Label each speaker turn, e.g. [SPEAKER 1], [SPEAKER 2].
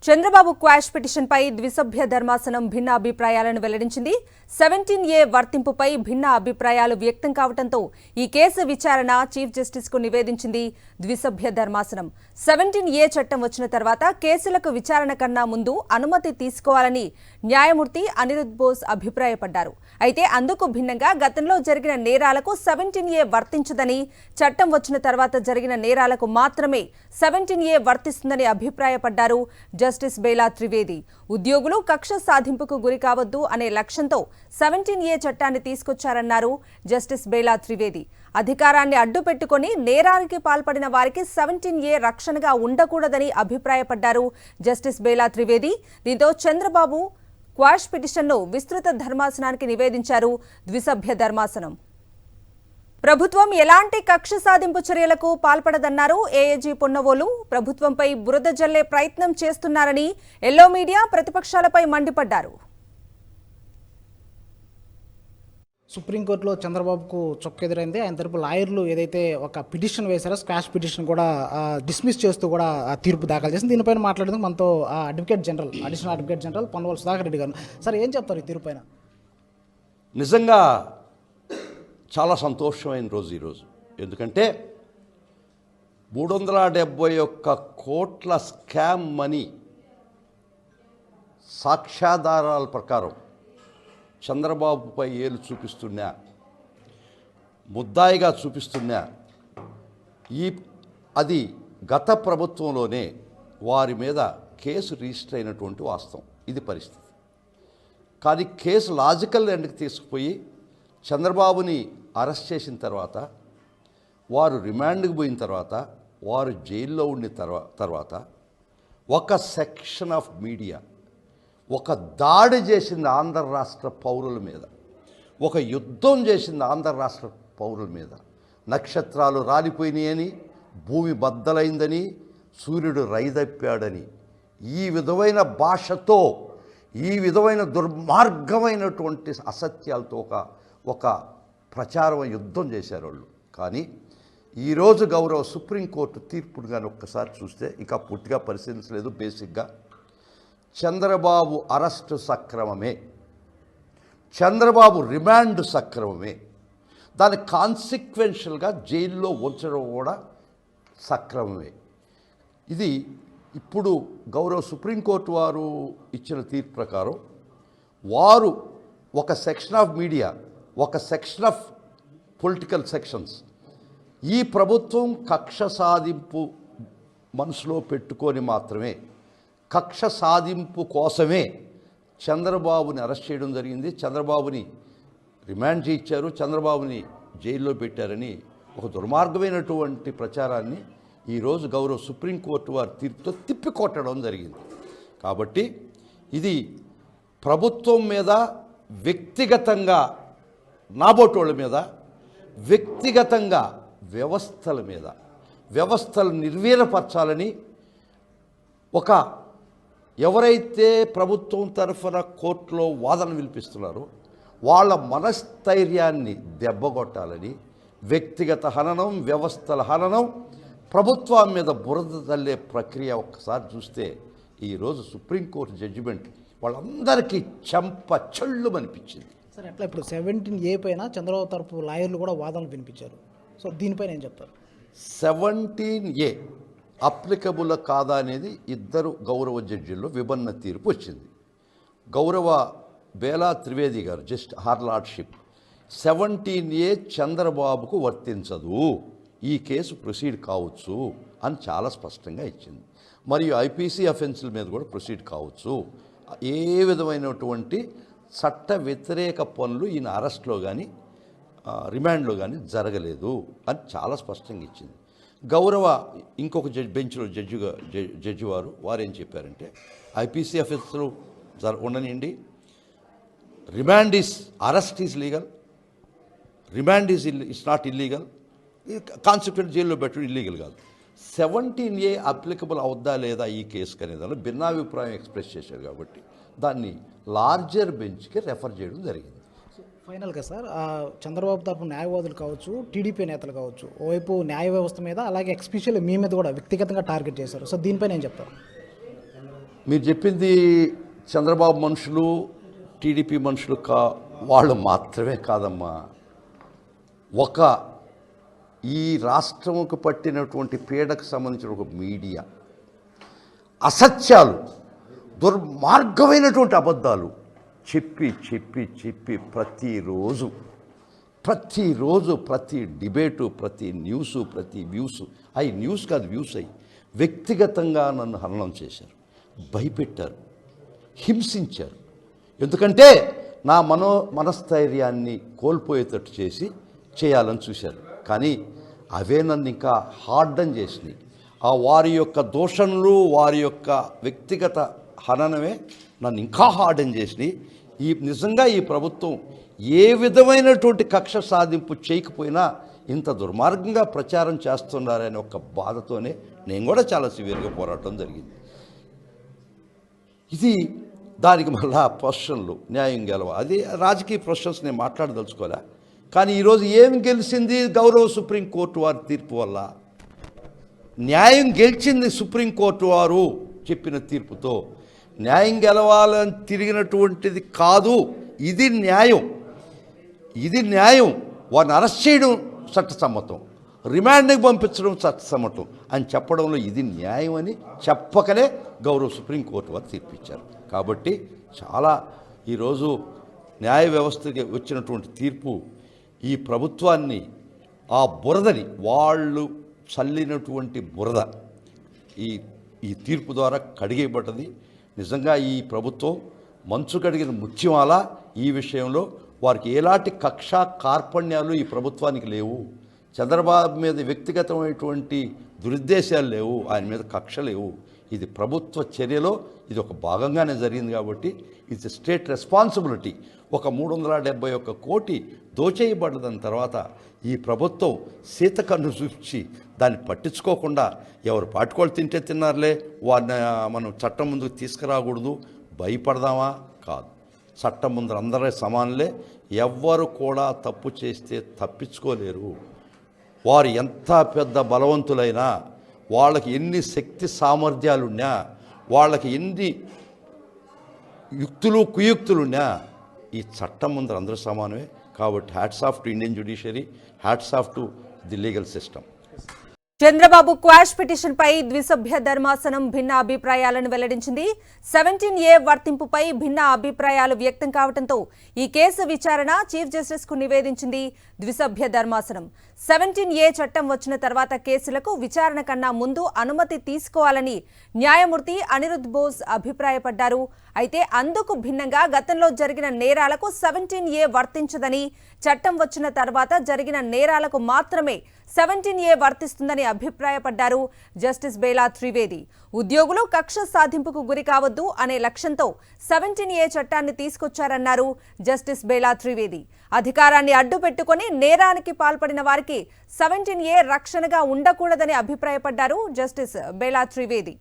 [SPEAKER 1] Chandrababu quash పిటిషన్పై ద్విసభ్య ధర్మాసనం భిన్న అభిప్రాయాలను వెల్లడించింది. 17A వర్తింపుపై భిన్న అభిప్రాయాలు వ్యక్తం కావడంతో ఈ కేసు విచారణ చీఫ్ జస్టిస్ కు నివేదించింది ద్విసభ్య ధర్మాసనం. 17A చట్టం వచ్చిన తర్వాత కేసులకు విచారణ కన్నా ముందు అనుమతి తీసుకోవాలని న్యాయమూర్తి అనిరుద్ బోస్ అభిప్రాయపడ్డారు. అయితే అందుకు భిన్నంగా గతంలో జరిగిన నేరాలకు 17A వర్తించదని, చట్టం వచ్చిన తర్వాత జరిగిన నేరాలకు మాత్రమే 17A వర్తిస్తుందని అభిప్రాయపడ్డారు జస్టిస్ బేలా త్రివేది. ఉద్యోగులు కక్ష సాధింపుకు గురి కావద్దు అనే లక్ష్యంతో 17A చట్టాన్ని తీసుకొచ్చారన్నారు జస్టిస్ బేలా త్రివేది. అధికారాన్ని అడ్డుపెట్టుకుని నేరానికి పాల్పడిన వారికి 17A రక్షణగా ఉండకూడదని అభిప్రాయపడ్డారు జస్టిస్ బేలా త్రివేది. దీంతో చంద్రబాబు క్వాష్ పిటిషన్ను విస్తృత ధర్మాసనానికి నివేదించారు ద్విసభ్య ధర్మాసనం. ప్రభుత్వం ఎలాంటి కక్ష సాధింపు చర్యలకు పాల్పడదన్నారు ఏఏజీ పొన్నవోలు. ప్రభుత్వంపై బురద జల్లే ప్రయత్నం చేస్తున్నారని ఎల్లో మీడియా ప్రతిపక్షాలపై మండిపడ్డారు.
[SPEAKER 2] సుప్రీంకోర్టులో చంద్రబాబుకు చొక్కెదురైంది. ఆయన తరపు లాయర్లు ఏదైతే ఒక పిటిషన్ వేశారో స్క్వాష్ పిటిషన్ కూడా డిస్మిస్ చేస్తూ కూడా తీర్పు దాఖలు చేసింది. దీనిపైన మాట్లాడేందుకు మనతో additional advocate general Ponnavolu Sudhakar Reddy గారు. సార్, ఏం చెప్తారు ఈ తీర్పు పైన?
[SPEAKER 3] నిజంగా చాలా సంతోషమైన రోజు ఈరోజు. ఎందుకంటే 371 కోట్ల స్కామ్ మనీ సాక్ష్యాధారాల ప్రకారం చంద్రబాబుపై ఏలు చూపిస్తున్నా, ముద్దాయిగా చూపిస్తున్నా, అది గత ప్రభుత్వంలోనే వారి మీద కేసు రిజిస్టర్ అయినటువంటి వాస్తవం. ఇది పరిస్థితి. కానీ కేసు లాజికల్ ఎండ్కి తీసుకుపోయి చంద్రబాబుని అరెస్ట్ చేసిన తర్వాత, వారు రిమాండ్కి పోయిన తర్వాత, వారు జైల్లో ఉండిన తర్వాత ఒక సెక్షన్ ఆఫ్ మీడియా ఒక దాడి చేసింది ఆంధ్ర రాష్ట్ర పౌరుల మీద, ఒక యుద్ధం చేసింది ఆంధ్ర రాష్ట్ర పౌరుల మీద. నక్షత్రాలు రాలిపోయినాయని, భూమి బద్దలైందని, సూర్యుడు రైదప్పాడని, ఈ విధమైన భాషతో, ఈ విధమైన దుర్మార్గమైనటువంటి అసత్యాలతో ఒక ప్రచారం యుద్ధం చేశారు వాళ్ళు. కానీ ఈరోజు గౌరవ సుప్రీంకోర్టు తీర్పును కానీ ఒక్కసారి చూస్తే, ఇంకా పూర్తిగా పరిశీలించలేదు, బేసిక్గా చంద్రబాబు అరెస్టు సక్రమమే, చంద్రబాబు రిమాండ్ సక్రమమే, దాని కాన్సిక్వెన్షియల్గా జైల్లో ఉంచడం కూడా సక్రమమే. ఇది ఇప్పుడు గౌరవ సుప్రీంకోర్టు వారు ఇచ్చిన తీర్పు ప్రకారం వారు ఒక సెక్షన్ ఆఫ్ మీడియా, ఒక సెక్షన్ ఆఫ్ పొలిటికల్ సెక్షన్స్, ఈ ప్రభుత్వం కక్ష సాధింపు మనసులో పెట్టుకొని మాత్రమే, కక్ష సాధింపు కోసమే చంద్రబాబుని అరెస్ట్ చేయడం జరిగింది, చంద్రబాబుని రిమాండ్ చేయించారు, చంద్రబాబుని జైల్లో పెట్టారని ఒక దుర్మార్గమైనటువంటి ప్రచారాన్ని ఈరోజు గౌరవ సుప్రీంకోర్టు వారి తీర్పుతో తిప్పికొట్టడం జరిగింది. కాబట్టి ఇది ప్రభుత్వం మీద వ్యక్తిగతంగా, నాబోటోళ్ళ మీద వ్యక్తిగతంగా, వ్యవస్థల మీద, వ్యవస్థలు నిర్వీర్యపరచాలని ఎవరైతే ప్రభుత్వం తరఫున కోర్టులో వాదన వినిపిస్తున్నారో వాళ్ళ మనస్థైర్యాన్ని దెబ్బగొట్టాలని, వ్యక్తిగత హననం, వ్యవస్థల హననం, ప్రభుత్వం మీద బురద తల్లే ప్రక్రియ ఒక్కసారి చూస్తే ఈరోజు సుప్రీంకోర్టు జడ్జిమెంట్ వాళ్ళందరికీ చెంప అనిపించింది.
[SPEAKER 2] సార్, ఎట్లా ఇప్పుడు 17A పైన చంద్రబాబు తరపు లాయర్లు కూడా వాదనలు వినిపించారు. సో దీనిపైన ఏం చెప్తారు?
[SPEAKER 3] 17A అప్లికబుల్ కాదా అనేది ఇద్దరు గౌరవ జడ్జిల్లో విభిన్న తీర్పు వచ్చింది. గౌరవ బేలా త్రివేది గారు, జస్ట్ హర్ లార్డ్షిప్, 17A చంద్రబాబుకు వర్తించదు, ఈ కేసు ప్రొసీడ్ కావచ్చు అని చాలా స్పష్టంగా ఇచ్చింది. మరియు ఐపీసీ అఫెన్సుల మీద కూడా ప్రొసీడ్ కావచ్చు, ఏ విధమైనటువంటి చట్ట వ్యతిరేక పనులు ఈయన అరెస్ట్లో కానీ రిమాండ్లో కానీ జరగలేదు అని చాలా స్పష్టంగా ఇచ్చింది. గౌరవ ఇంకొక బెంచ్లో జడ్జి వారు ఏం చెప్పారంటే, ఐపీసీ అఫెన్సులు ఉండనివ్వండి, arrest is legal, remand it's not illegal, consequent జైల్లో పెట్టడం ఇల్లీగల్ కాదు. 17A అప్లికబుల్ అవుద్దా లేదా ఈ కేసుకి అనే దానిలో భిన్నాభిప్రాయం ఎక్స్ప్రెస్ చేశారు. కాబట్టి దాన్ని లార్జర్ బెంచ్కి రెఫర్ చేయడం జరిగింది.
[SPEAKER 2] ఫైనల్గా సార్, చంద్రబాబు తరపు న్యాయవాదులు కావచ్చు, టీడీపీ నేతలు కావచ్చు, ఓవైపు న్యాయ వ్యవస్థ మీద, అలాగే ఎక్స్పెషల్లీ మీ మీద కూడా వ్యక్తిగతంగా టార్గెట్ చేశారు. సో దీనిపైన ఏం చెప్తారు?
[SPEAKER 3] మీరు చెప్పింది చంద్రబాబు మనుషులు, టీడీపీ మనుషులు వాళ్ళు మాత్రమే కాదమ్మా. ఈ రాష్ట్రంకు పట్టినటువంటి పీడకు సంబంధించిన ఒక మీడియా అసత్యాలు, దుర్మార్గమైనటువంటి అబద్ధాలు చెప్పి చెప్పి చెప్పి ప్రతిరోజు ప్రతి డిబేటు, ప్రతి న్యూసు, ప్రతి వ్యూసు, అవి న్యూస్ కాదు వ్యూస్ అయ్యి వ్యక్తిగతంగా నన్ను హననం చేశారు, భయపెట్టారు, హింసించారు. ఎందుకంటే నా మనస్థైర్యాన్ని కోల్పోయేటట్టు చేయాలని చూశారు. కానీ అవే నన్ను ఇంకా హార్డన్ చేసినాయి. వారి యొక్క దూషణలు, వారి యొక్క వ్యక్తిగత హననమే నన్ను ఇంకా హార్డన్ చేసినాయి. నిజంగా ఈ ప్రభుత్వం ఏ విధమైనటువంటి కక్ష సాధింపు చేయకపోయినా ఇంత దుర్మార్గంగా ప్రచారం చేస్తున్నారనే ఒక బాధతోనే నేను కూడా చాలా సివియర్గా పోరాటం జరిగింది. దానికి మళ్ళా ప్రొఫెషన్లు న్యాయం గెలవ, అది రాజకీయ ప్రొఫెషన్స్ నేను మాట్లాడదలుచుకోలే. కానీ ఈరోజు ఏం గెలిచింది? గౌరవ సుప్రీంకోర్టు వారి తీర్పు వల్ల న్యాయం గెలిచింది. సుప్రీంకోర్టు వారు చెప్పిన తీర్పుతో న్యాయం గెలవాలని తిరిగినటువంటిది కాదు, ఇది న్యాయం. వారిని అరెస్ట్ చేయడం చట్టసమ్మతం, రిమాండ్కి పంపించడం చట్టసమ్మతం అని చెప్పడంలో ఇది న్యాయం అని చెప్పకనే గౌరవ సుప్రీంకోర్టు వారు తీర్పిచ్చారు. కాబట్టి చాలా ఈరోజు న్యాయ వ్యవస్థకి వచ్చినటువంటి తీర్పు ఈ ప్రభుత్వాన్ని, ఆ బురదని, వాళ్ళు చల్లినటువంటి బురద ఈ తీర్పు ద్వారా కడిగేయబడ్డది. నిజంగా ఈ ప్రభుత్వం మంచు కడిగిన ముత్యమాల. ఈ విషయంలో వారికి ఎలాంటి కక్ష కార్పణ్యాలు ఈ ప్రభుత్వానికి లేవు. చంద్రబాబు మీద వ్యక్తిగతమైనటువంటి దురుద్దేశాలు లేవు, ఆయన మీద కక్ష లేవు. ఇది ప్రభుత్వ చర్యలో ఇది ఒక భాగంగానే జరిగింది. కాబట్టి ఇట్స్ స్టేట్ రెస్పాన్సిబిలిటీ. ఒక 371 కోటి దోచేయబడ్డదని తర్వాత ఈ ప్రభుత్వం సీతకన్ను చూపించి దాన్ని పట్టించుకోకుండా ఎవరు పాటుకోళ్ళు తింటే తిన్నారులే, వారిని మనం చట్టం ముందుకు తీసుకురాకూడదు, భయపడదామా? కాదు. చట్టం ముందర అందరే సమానులే. ఎవ్వరు కూడా తప్పు చేస్తే తప్పించుకోలేరు. వారు ఎంత పెద్ద బలవంతులైనా, వాళ్ళకి ఎన్ని శక్తి సామర్థ్యాలున్నా, వాళ్ళకి ఎన్ని యుక్తులు కుయుక్తులున్నా ఈ చట్టం ముందర అందరూ సమానమే. కాబట్టి hats off to Indian judiciary, hats off to the legal system.
[SPEAKER 1] Chandrababu quash petition పై ద్విసభ్య ధర్మాసనం భిన్న అభిప్రాయాలను వెల్లడించింది. 17A వర్తింపుపై భిన్న అభిప్రాయాలు వ్యక్తం కావడంతో ఈ కేసు విచారణ చీఫ్ జస్టిస్ కు నివేదించింది ద్విసభ్య ధర్మాసనం. 17A చట్టం వచ్చిన తర్వాత కేసులకు విచారణ కన్నా ముందు అనుమతి తీసుకోవాలని న్యాయమూర్తి అనిరుద్ బోస్ అభిప్రాయపడ్డారు. అయితే అందుకు భిన్నంగా గతంలో జరిగిన నేరాలకు 17A వర్తించదని, చట్టం వచ్చిన తర్వాత జరిగిన నేరాలకు మాత్రమే 17A వర్తిస్తుందని అభిప్రాయపడ్డారు జస్టిస్ బేలా త్రివేది. ఉద్యోగులు కక్ష సాధింపుకు గురి కావద్దు అనే లక్ష్యంతో 17A చట్టాన్ని తీసుకొచ్చారన్నారు జస్టిస్ బేలా త్రివేది. అధికారాన్ని అడ్డుపెట్టుకుని నేరానికి పాల్పడిన వారికి 17A రక్షణగా ఉండకూడదని అభిప్రాయపడ్డారు జస్టిస్ బేలా త్రివేది.